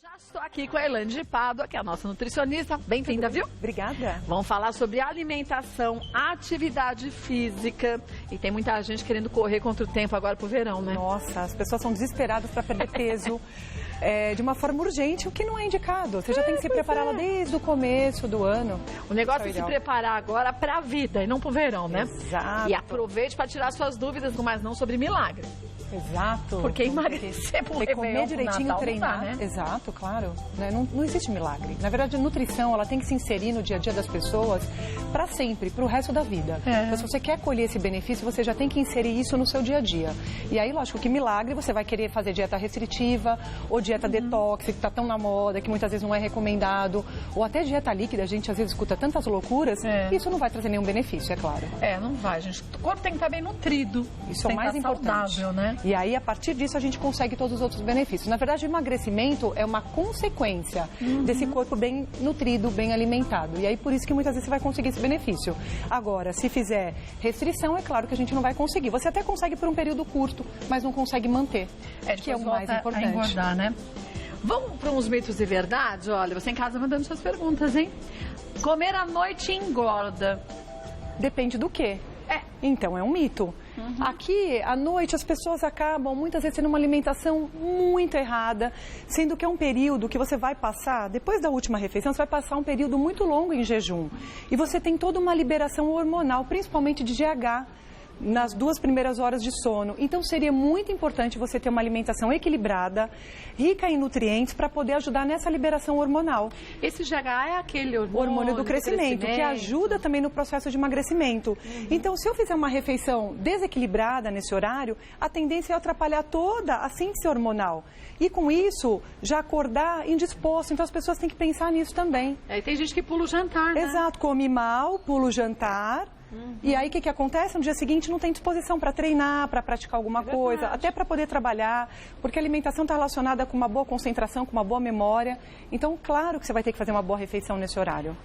Já estou aqui com a Elaine de Pádua, que é a nossa nutricionista. Bem-vinda, viu? Obrigada. Vamos falar sobre alimentação, atividade física. E tem muita gente querendo correr contra o tempo agora pro verão, né? Nossa, as pessoas são desesperadas para perder peso de uma forma urgente, o que não é indicado. Você já tem que se preparar lá desde o começo do ano. O negócio é se preparar agora para a vida e não pro verão, né? Exato. E aproveite para tirar suas dúvidas, mas não sobre milagre. Exato. Porque emagrecer por tem que comer direitinho, Natal, treinar. não dá, né? Exato, claro. Não existe milagre. Na verdade, a nutrição ela tem que se inserir no dia a dia das pessoas para sempre, para o resto da vida. Então, se você quer colher esse benefício, você já tem que inserir isso no seu dia a dia. E aí, lógico que milagre, você vai querer fazer dieta restritiva ou dieta detox, que está tão na moda, que muitas vezes não é recomendado, ou até dieta líquida, a gente às vezes escuta tantas loucuras, isso não vai trazer nenhum benefício, é claro. Não vai, gente. O corpo tem que estar bem nutrido. Isso é o mais importante. Saudável, né? E aí, a partir disso, a gente consegue todos os outros benefícios. Na verdade, o emagrecimento é uma consequência desse corpo bem nutrido, bem alimentado. E aí, por isso que muitas vezes você vai conseguir esse benefício. Agora, se fizer restrição, é claro que a gente não vai conseguir. Você até consegue por um período curto, mas não consegue manter, que é o mais importante. A engordar, né? Vamos para uns mitos e verdades? Olha, você em casa mandando suas perguntas, hein? Comer à noite engorda. Depende do quê? Então, é um mito. Aqui, à noite, as pessoas acabam, muitas vezes, tendo uma alimentação muito errada, sendo que é um período que você vai passar, depois da última refeição, você vai passar um período muito longo em jejum. E você tem toda uma liberação hormonal, principalmente de GH, nas 2 primeiras horas de sono. Então, seria muito importante você ter uma alimentação equilibrada, rica em nutrientes, para poder ajudar nessa liberação hormonal. Esse GH é aquele hormônio do crescimento, que ajuda também no processo de emagrecimento. Então, se eu fizer uma refeição desequilibrada nesse horário, a tendência é atrapalhar toda a síntese hormonal. E com isso, já acordar indisposto. Então, as pessoas têm que pensar nisso também. E tem gente que pula o jantar, né? Exato, come mal, pula o jantar. E aí, o que acontece? No dia seguinte, não tem disposição para treinar, para praticar alguma coisa, até para poder trabalhar, porque a alimentação está relacionada com uma boa concentração, com uma boa memória. Então, claro que você vai ter que fazer uma boa refeição nesse horário.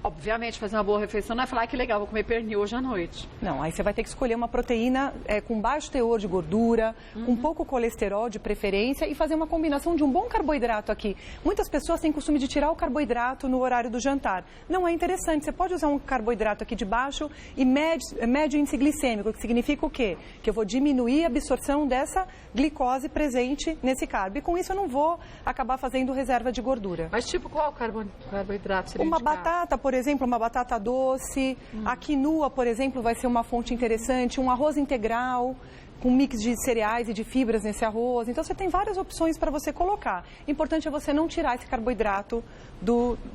Obviamente, fazer uma boa refeição não é falar que legal, vou comer pernil hoje à noite. Não, aí você vai ter que escolher uma proteína com baixo teor de gordura, com pouco colesterol de preferência e fazer uma combinação de um bom carboidrato aqui. Muitas pessoas têm costume de tirar o carboidrato no horário do jantar. Não é interessante, você pode usar um carboidrato aqui de baixo e médio índice glicêmico, que significa o quê? Que eu vou diminuir a absorção dessa glicose presente nesse carbo. E com isso eu não vou acabar fazendo reserva de gordura. Mas tipo qual carboidrato seria uma indicado? Batata, por exemplo, uma batata doce, a quinoa, por exemplo, vai ser uma fonte interessante, um arroz integral, com mix de cereais e de fibras nesse arroz. Então, você tem várias opções para você colocar. O importante é você não tirar esse carboidrato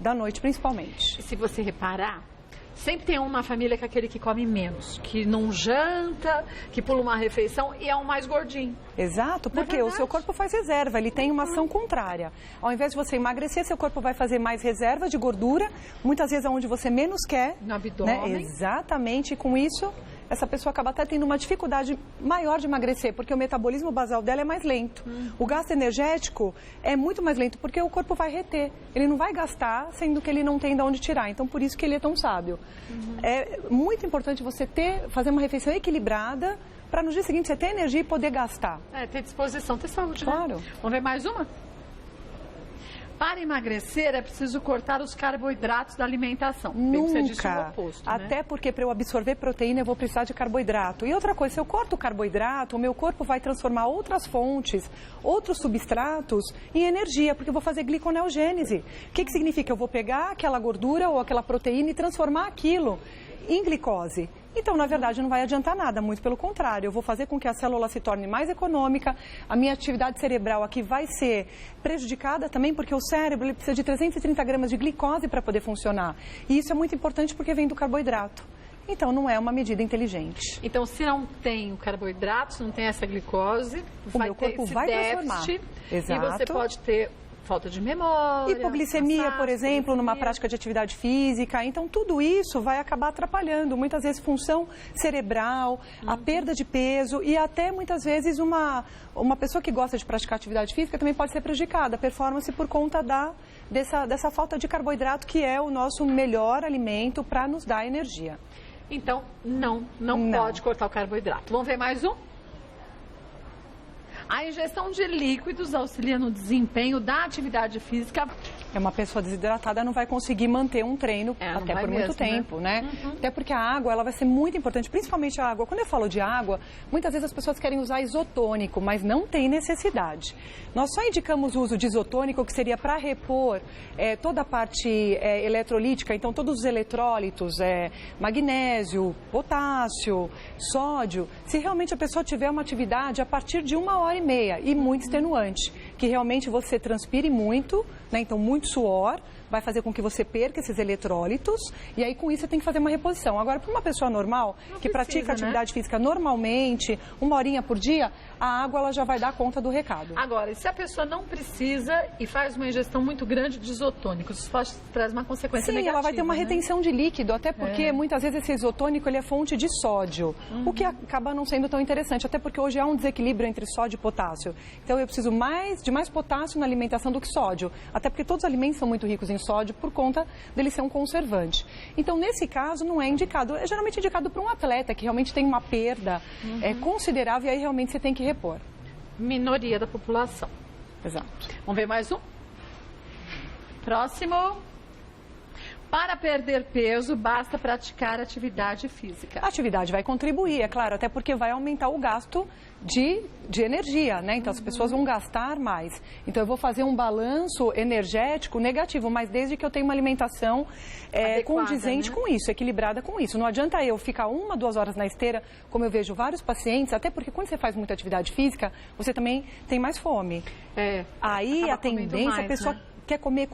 da noite, principalmente. E se você reparar, sempre tem um na família que é aquele que come menos, que não janta, que pula uma refeição e é o mais gordinho. Exato, porque o seu corpo faz reserva, ele tem uma ação contrária. Ao invés de você emagrecer, seu corpo vai fazer mais reserva de gordura, muitas vezes aonde você menos quer. No abdômen. Né? Exatamente, e com isso, essa pessoa acaba até tendo uma dificuldade maior de emagrecer, porque o metabolismo basal dela é mais lento. O gasto energético é muito mais lento, porque o corpo vai reter. Ele não vai gastar, sendo que ele não tem de onde tirar. Então, por isso que ele é tão sábio. É muito importante você fazer uma refeição equilibrada, para no dia seguinte você ter energia e poder gastar. Ter disposição, ter saúde, claro. Né? Vamos ver mais uma? Para emagrecer é preciso cortar os carboidratos da alimentação. Nunca. Você disse o oposto, né? Até porque para eu absorver proteína eu vou precisar de carboidrato. E outra coisa, se eu corto o carboidrato, o meu corpo vai transformar outras fontes, outros substratos em energia, porque eu vou fazer gliconeogênese. O que significa? Eu vou pegar aquela gordura ou aquela proteína e transformar aquilo em glicose. Então, na verdade, não vai adiantar nada, muito pelo contrário. Eu vou fazer com que a célula se torne mais econômica, a minha atividade cerebral aqui vai ser prejudicada também, porque o cérebro ele precisa de 330 gramas de glicose para poder funcionar. E isso é muito importante porque vem do carboidrato. Então, não é uma medida inteligente. Então, se não tem o carboidrato, se não tem essa glicose, o meu corpo vai transformar. Exato. E você pode ter falta de memória, hipoglicemia, por exemplo, numa prática de atividade física. Então, tudo isso vai acabar atrapalhando, muitas vezes, função cerebral, a perda de peso e até, muitas vezes, uma pessoa que gosta de praticar atividade física também pode ser prejudicada, a performance por conta dessa falta de carboidrato, que é o nosso melhor alimento para nos dar energia. Então, não pode cortar o carboidrato. Vamos ver mais um? A ingestão de líquidos auxilia no desempenho da atividade física. Uma pessoa desidratada não vai conseguir manter um treino até por muito tempo, né? Até porque a água, ela vai ser muito importante, principalmente a água. Quando eu falo de água, muitas vezes as pessoas querem usar isotônico, mas não tem necessidade. Nós só indicamos o uso de isotônico, que seria para repor toda a parte eletrolítica, então todos os eletrólitos, magnésio, potássio, sódio, se realmente a pessoa tiver uma atividade a partir de 1h30 e muito extenuante, que realmente você transpire muito, né? Então muito suor vai fazer com que você perca esses eletrólitos e aí com isso você tem que fazer uma reposição. Agora, para uma pessoa normal, que pratica atividade física normalmente, 1h por dia, a água ela já vai dar conta do recado. Agora, e se a pessoa não precisa e faz uma ingestão muito grande de isotônicos, isso pode trazer uma consequência negativa, ela vai ter uma retenção de líquido, até porque muitas vezes esse isotônico ele é fonte de sódio, o que acaba não sendo tão interessante, até porque hoje há um desequilíbrio entre sódio e potássio. Então eu preciso de mais potássio na alimentação do que sódio, até porque todos os alimentos são muito ricos em sódio por conta dele ser um conservante. Então, nesse caso, não é indicado. É geralmente indicado para um atleta que realmente tem uma perda considerável e aí realmente você tem que repor. Minoria da população. Exato. Vamos ver mais um? Próximo. Para perder peso, basta praticar atividade física. A atividade vai contribuir, é claro, até porque vai aumentar o gasto de energia, né? Então, as pessoas vão gastar mais. Então, eu vou fazer um balanço energético negativo, mas desde que eu tenha uma alimentação condizente, né? Com isso, equilibrada com isso. Não adianta eu ficar 1, 2 horas na esteira, como eu vejo vários pacientes, até porque quando você faz muita atividade física, você também tem mais fome. Aí, a tendência, a pessoa... né? Quer comer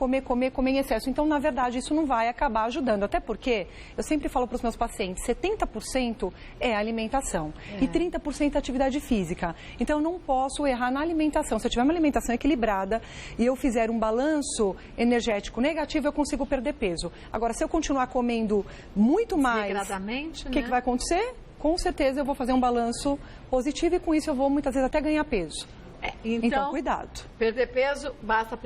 em excesso. Então, na verdade, isso não vai acabar ajudando. Até porque, eu sempre falo para os meus pacientes, 70% é alimentação e 30% é atividade física. Então, eu não posso errar na alimentação. Se eu tiver uma alimentação equilibrada e eu fizer um balanço energético negativo, eu consigo perder peso. Agora, se eu continuar comendo muito mais, o que vai acontecer? Com certeza, eu vou fazer um balanço positivo e com isso eu vou, muitas vezes, até ganhar peso. Então, cuidado. Perder peso, basta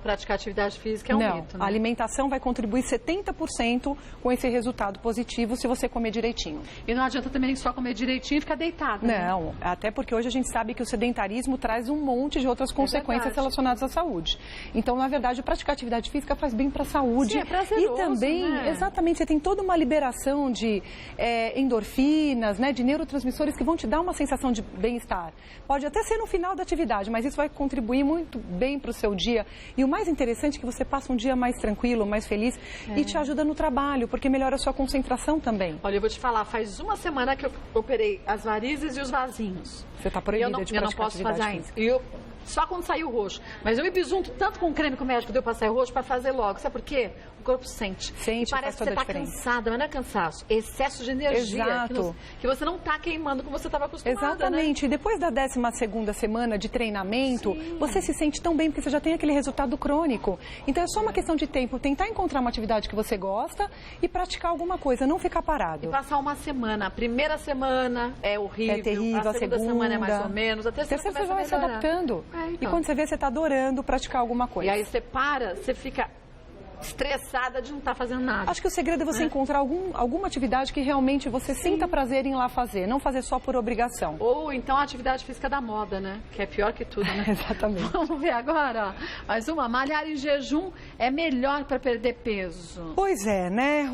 praticar atividade física, é um mito, né? A alimentação vai contribuir 70% com esse resultado positivo se você comer direitinho. E não adianta também só comer direitinho e ficar deitado, Não, né? Até porque hoje a gente sabe que o sedentarismo traz um monte de outras consequências relacionadas à saúde. Então, na verdade, praticar atividade física faz bem para a saúde. Sim, é prazeroso, e também, né? Exatamente, você tem toda uma liberação de endorfinas, né, de neurotransmissores que vão te dar uma sensação de bem-estar. Pode até ser no final da atividade, mas isso vai contribuir muito bem para o seu dia. E o mais interessante é que você passa um dia mais tranquilo, mais feliz e te ajuda no trabalho, porque melhora a sua concentração também. Olha, eu vou te falar, faz uma semana que eu operei as varizes e os vasinhos. Você está proibida de praticar atividade física. Só quando saiu o roxo. Mas eu me bisunto tanto com o creme que o médico deu para sair roxo para fazer logo. Sabe por quê? O corpo sente. E parece que você está cansada, mas não é cansaço. É excesso de energia. Exato. Que você não está queimando como você estava acostumada. Exatamente. Né? E depois da 12ª semana de treinamento, você se sente tão bem porque você já tem aquele resultado crônico. Então é só uma questão de tempo. Tentar encontrar uma atividade que você gosta e praticar alguma coisa, não ficar parado. E passar uma semana. A primeira semana é horrível. É terrível. A segunda semana é mais ou menos. A terceira você vai se adaptando. E quando você vê, você está adorando praticar alguma coisa. E aí você para, você fica estressada de não estar fazendo nada. Acho que o segredo é você encontrar alguma atividade que realmente você sinta prazer em lá fazer, não fazer só por obrigação. Ou então a atividade física da moda, né? Que é pior que tudo, né? Exatamente. Vamos ver agora, ó. Mais uma. Malhar em jejum é melhor para perder peso. Pois é, né?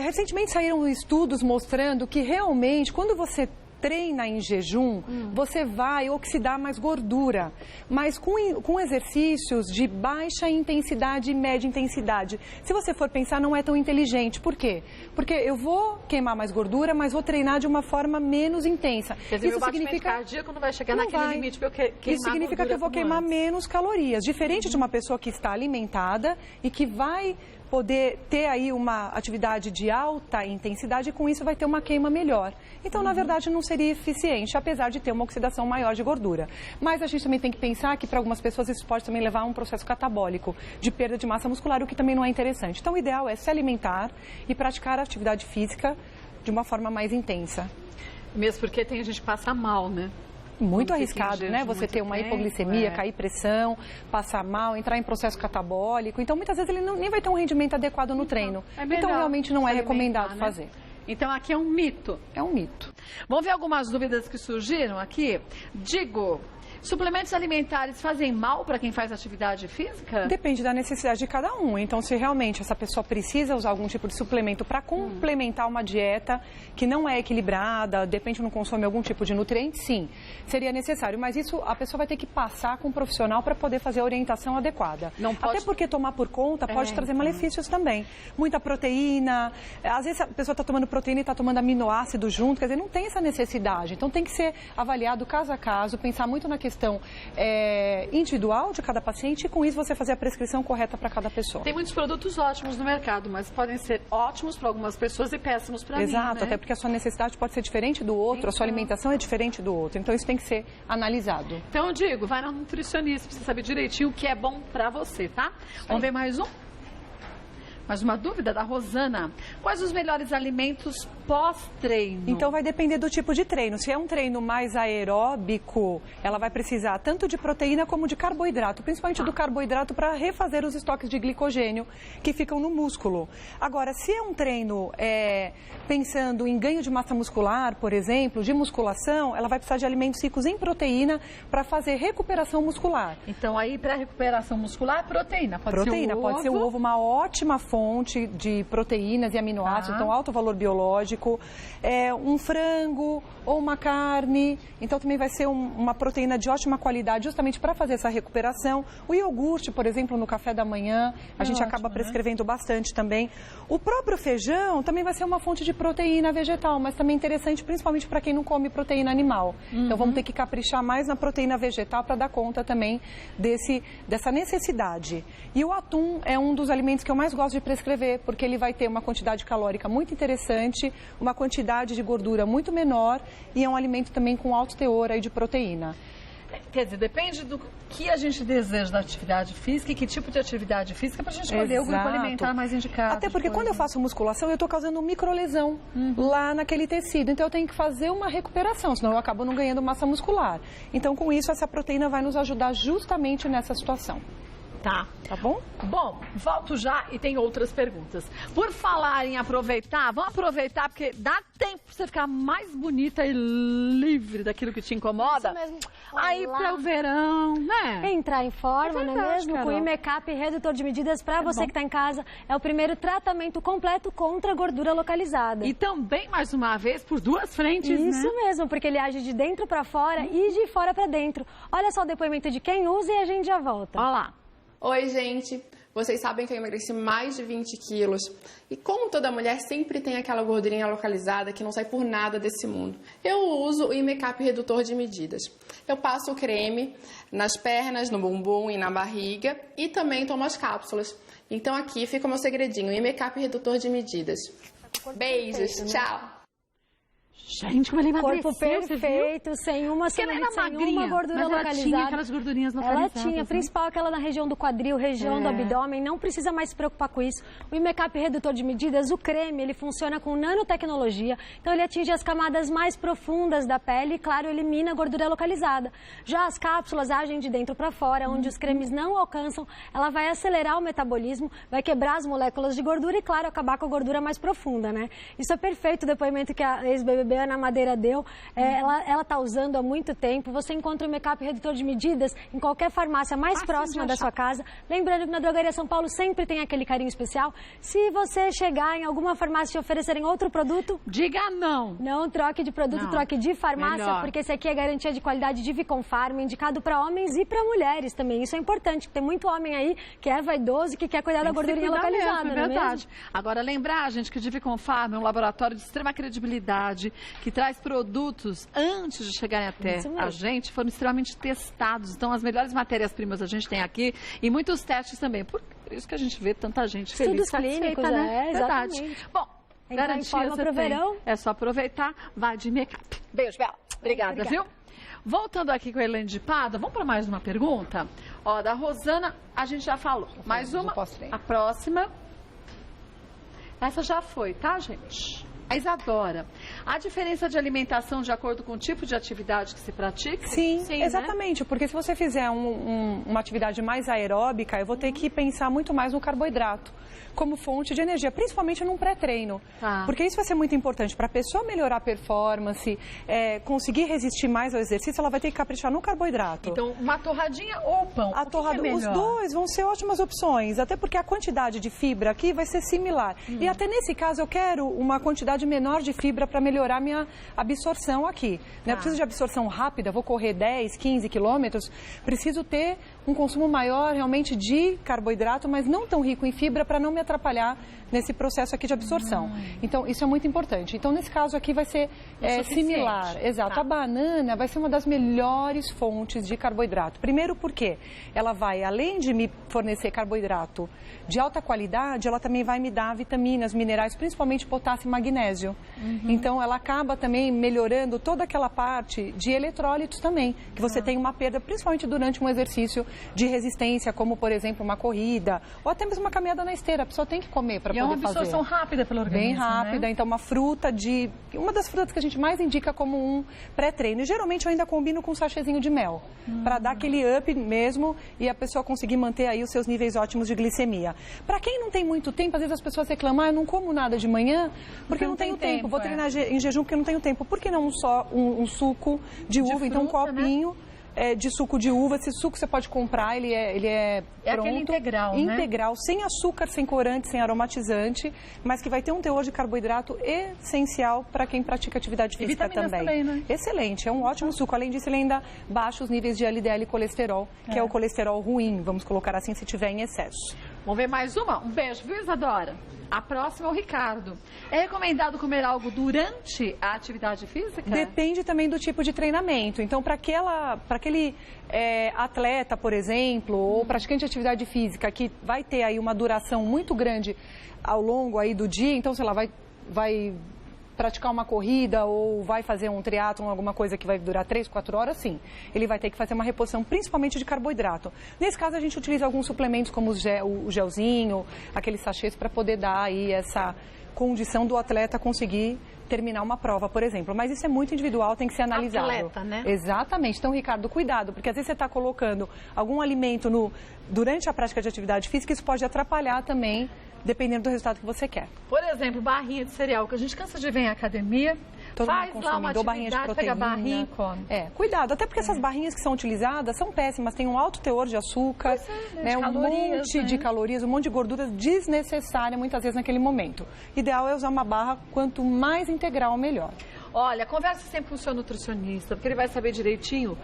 Recentemente saíram estudos mostrando que realmente quando você treina em jejum, você vai oxidar mais gordura, mas com exercícios de baixa intensidade e média intensidade. Se você for pensar, não é tão inteligente. Por quê? Porque eu vou queimar mais gordura, mas vou treinar de uma forma menos intensa. Quer dizer, isso significa que cardíaco não vai chegar naquele limite para eu queimar. Isso significa que eu vou queimar menos calorias, diferente de uma pessoa que está alimentada e que vai poder ter aí uma atividade de alta intensidade e com isso vai ter uma queima melhor. Então, na verdade, não seria eficiente, apesar de ter uma oxidação maior de gordura. Mas a gente também tem que pensar que para algumas pessoas isso pode também levar a um processo catabólico de perda de massa muscular, o que também não é interessante. Então, o ideal é se alimentar e praticar a atividade física de uma forma mais intensa. Mesmo porque tem gente que passa mal, né? Muito arriscado, né? Você ter uma hipoglicemia, cair pressão, passar mal, entrar em processo catabólico. Então, muitas vezes ele nem vai ter um rendimento adequado no treino. Então, realmente não é recomendado fazer. Então, aqui é um mito. É um mito. Vamos ver algumas dúvidas que surgiram aqui? Digo, Suplementos alimentares fazem mal para quem faz atividade física? Depende da necessidade de cada um. Então, se realmente essa pessoa precisa usar algum tipo de suplemento para complementar uma dieta que não é equilibrada, de repente não consome algum tipo de nutriente, sim, seria necessário. Mas isso a pessoa vai ter que passar com um profissional para poder fazer a orientação adequada. Não pode... Até porque tomar por conta pode trazer malefícios também. Muita proteína, às vezes a pessoa está tomando proteína e está tomando aminoácido junto, quer dizer, não tem essa necessidade. Então tem que ser avaliado caso a caso, pensar muito na questão individual de cada paciente e com isso você fazer a prescrição correta para cada pessoa. Tem muitos produtos ótimos no mercado, mas podem ser ótimos para algumas pessoas e péssimos para mim, Exato, né? Até porque a sua necessidade pode ser diferente do outro, a sua alimentação é diferente do outro, então isso tem que ser analisado. Então eu digo, vai na nutricionista para você saber direitinho o que é bom para você, tá? Vamos ver mais um? Mais uma dúvida da Rosana. Quais os melhores alimentos pós-treino? Então vai depender do tipo de treino. Se é um treino mais aeróbico, ela vai precisar tanto de proteína como de carboidrato, principalmente do carboidrato para refazer os estoques de glicogênio que ficam no músculo. Agora, se é um treino pensando em ganho de massa muscular, por exemplo, de musculação, ela vai precisar de alimentos ricos em proteína para fazer recuperação muscular. Então aí para recuperação muscular, proteína. Proteína, pode ser o ovo uma ótima fonte de proteínas e aminoácidos, então alto valor biológico, um frango ou uma carne, então também vai ser uma proteína de ótima qualidade justamente para fazer essa recuperação. O iogurte, por exemplo, no café da manhã, a gente acaba prescrevendo bastante também. O próprio feijão também vai ser uma fonte de proteína vegetal, mas também interessante principalmente para quem não come proteína animal. Então vamos ter que caprichar mais na proteína vegetal para dar conta também dessa necessidade. E o atum é um dos alimentos que eu mais gosto de prescrever, porque ele vai ter uma quantidade calórica muito interessante, uma quantidade de gordura muito menor e é um alimento também com alto teor aí de proteína. Quer dizer, depende do que a gente deseja da atividade física e que tipo de atividade física para a gente escolher o grupo alimentar mais indicado. Até porque quando eu faço musculação, eu estou causando microlesão lá naquele tecido. Então eu tenho que fazer uma recuperação, senão eu acabo não ganhando massa muscular. Então com isso, essa proteína vai nos ajudar justamente nessa situação. Tá bom? Bom, volto já e tem outras perguntas. Por falar em aproveitar, vamos aproveitar porque dá tempo pra você ficar mais bonita e livre daquilo que te incomoda. Isso mesmo. Aí para o verão, né? Entrar em forma, É verdade, não é mesmo? Carol. Com o Imecap Redutor de Medidas para você que está em casa. É o primeiro tratamento completo contra a gordura localizada. E também, mais uma vez, por duas frentes, Isso né? mesmo, porque ele age de dentro para fora e de fora para dentro. Olha só o depoimento de quem usa e a gente já volta. Olha lá. Oi, gente! Vocês sabem que eu emagreci mais de 20 quilos. E como toda mulher sempre tem aquela gordurinha localizada que não sai por nada desse mundo, eu uso o Imecap Redutor de Medidas. Eu passo o creme nas pernas, no bumbum e na barriga e também tomo as cápsulas. Então aqui fica o meu segredinho, o Imecap Redutor de Medidas. Beijos, tchau! Gente, como ela emagreceu, Corpo perfeito, sem uma celulite, sem uma gordura mas ela localizada. tinha aquelas gordurinhas localizadas. Ela tinha, principal aquela na região do quadril, região do abdômen, não precisa mais se preocupar com isso. O Imecap Redutor de Medidas, o creme, ele funciona com nanotecnologia, então ele atinge as camadas mais profundas da pele e, claro, elimina a gordura localizada. Já as cápsulas agem de dentro para fora, onde os cremes não alcançam, ela vai acelerar o metabolismo, vai quebrar as moléculas de gordura e, claro, acabar com a gordura mais profunda, né? Isso é perfeito, o depoimento que a ex-BBB Ana Madeira deu, ela está usando há muito tempo. Você encontra o Imecap Redutor de Medidas em qualquer farmácia mais próxima da sua casa. Lembrando que na Drogaria São Paulo sempre tem aquele carinho especial. Se você chegar em alguma farmácia e oferecerem outro produto, diga não. Não troque de produto, troque de farmácia, melhor. porque esse aqui é garantia de qualidade de Viconfarm, indicado para homens e para mulheres também. Isso é importante, porque tem muito homem aí que é vaidoso e que quer cuidar da gordurinha localizada, mesmo, é não é verdade. mesmo? Agora, lembrar, gente, que o Diviconfarm é um laboratório de extrema credibilidade, que traz produtos antes de chegarem até a gente, foram extremamente testados. Então, as melhores matérias-primas a gente tem aqui e muitos testes também. Por isso que a gente vê tanta gente feliz, Estudos clínicos, né? exatamente. Verdade. Bom, Entrar em garantia forma você pro tem. verão. É só aproveitar, vai de Imecap. Beijo, Bela. Obrigada, viu? Voltando aqui com a Elaine de Pada, vamos para mais uma pergunta? Ó, da Rosana, a gente já falou. Mais uma, a próxima. Essa já foi, tá, gente? A Isadora, a diferença de alimentação de acordo com o tipo de atividade que se pratica? Sim, exatamente, né? Porque se você fizer uma atividade mais aeróbica, eu vou ter que pensar muito mais no carboidrato como fonte de energia, principalmente num pré-treino. Porque isso vai ser muito importante para a pessoa melhorar a performance, conseguir resistir mais ao exercício, ela vai ter que caprichar no carboidrato. Então, uma torradinha ou pão? A torrada, os dois vão ser ótimas opções, até porque a quantidade de fibra aqui vai ser similar. E até nesse caso eu quero uma quantidade menor de fibra para melhorar minha absorção aqui. Eu preciso de absorção rápida, vou correr 10, 15 quilômetros, preciso ter um consumo maior realmente de carboidrato, mas não tão rico em fibra para não me atrapalhar nesse processo aqui de absorção. Então, isso é muito importante. Então, nesse caso aqui vai ser similar. Exato. A banana vai ser uma das melhores fontes de carboidrato. Primeiro porque ela vai, além de me fornecer carboidrato de alta qualidade, ela também vai me dar vitaminas, minerais, principalmente potássio e magnésio. Então, ela acaba também melhorando toda aquela parte de eletrólitos também, que você tem uma perda, principalmente durante um exercício de resistência, como, por exemplo, uma corrida, ou até mesmo uma caminhada na esteira. A pessoa tem que comer para poder fazer. É uma absorção rápida pelo organismo, bem rápida, né? Então uma das frutas que a gente mais indica como um pré-treino. E geralmente eu ainda combino com um sachêzinho de mel, para dar aquele up mesmo e a pessoa conseguir manter aí os seus níveis ótimos de glicemia. Para quem não tem muito tempo, às vezes as pessoas reclamam, eu não como nada de manhã porque não tenho tempo. Vou treinar em jejum porque não tenho tempo. Por que não só um suco de uva, fruta, então um copinho, né? De suco de uva. Esse suco você pode comprar, ele é pronto. Aquele integral, integral, né? Sem açúcar, sem corante, sem aromatizante, mas que vai ter um teor de carboidrato essencial para quem pratica atividade física também, né? Excelente, é um ótimo suco. Além disso, ele ainda baixa os níveis de LDL e colesterol, que é o colesterol ruim, vamos colocar assim, se tiver em excesso. Vamos ver mais uma? Um beijo, viu, Isadora? A próxima é o Ricardo. É recomendado comer algo durante a atividade física? Depende também do tipo de treinamento. Então, para aquele atleta, por exemplo, ou praticante de atividade física que vai ter aí uma duração muito grande ao longo aí do dia, então, sei lá, vai praticar uma corrida ou vai fazer um triatlon, alguma coisa que vai durar 3, 4 horas, sim. Ele vai ter que fazer uma reposição, principalmente de carboidrato. Nesse caso, a gente utiliza alguns suplementos como o gelzinho, aqueles sachês, para poder dar aí essa condição do atleta conseguir terminar uma prova, por exemplo. Mas isso é muito individual, tem que ser analisado. Atleta, né? Exatamente. Então, Ricardo, cuidado, porque às vezes você está colocando algum alimento durante a prática de atividade física, isso pode atrapalhar também, dependendo do resultado que você quer. Por exemplo, barrinha de cereal, que a gente cansa de ver em academia, faz lá uma atividade, pega a barrinha e come. Cuidado, até porque essas barrinhas que são utilizadas são péssimas, tem um alto teor de açúcar, né, um monte de calorias, um monte de gordura desnecessária muitas vezes naquele momento. Ideal é usar uma barra quanto mais integral, melhor. Olha, converse sempre com o seu nutricionista, porque ele vai saber direitinho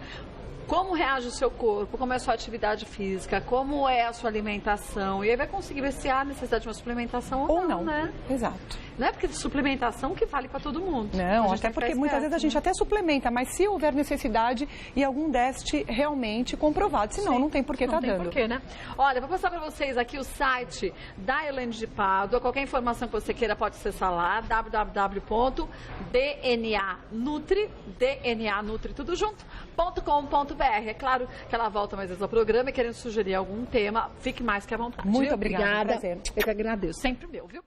como reage o seu corpo, como é a sua atividade física, como é a sua alimentação. E aí vai conseguir ver se há necessidade de uma suplementação ou não, né? Exato. Não é porque suplementação que vale para todo mundo. Não, até porque muitas vezes a gente até suplementa, mas se houver necessidade e algum déficit realmente comprovado, senão não tem por que estar dando. Não tem por quê, né? Olha, vou passar para vocês aqui o site da Elaine de Pádua. Qualquer informação que você queira pode acessar lá, www.dnanutri, tudo junto, .com.br. É claro que ela volta mais vezes ao programa e querendo sugerir algum tema, fique mais que à vontade. Muito obrigada. Prazer. Eu que agradeço. Sempre meu, viu?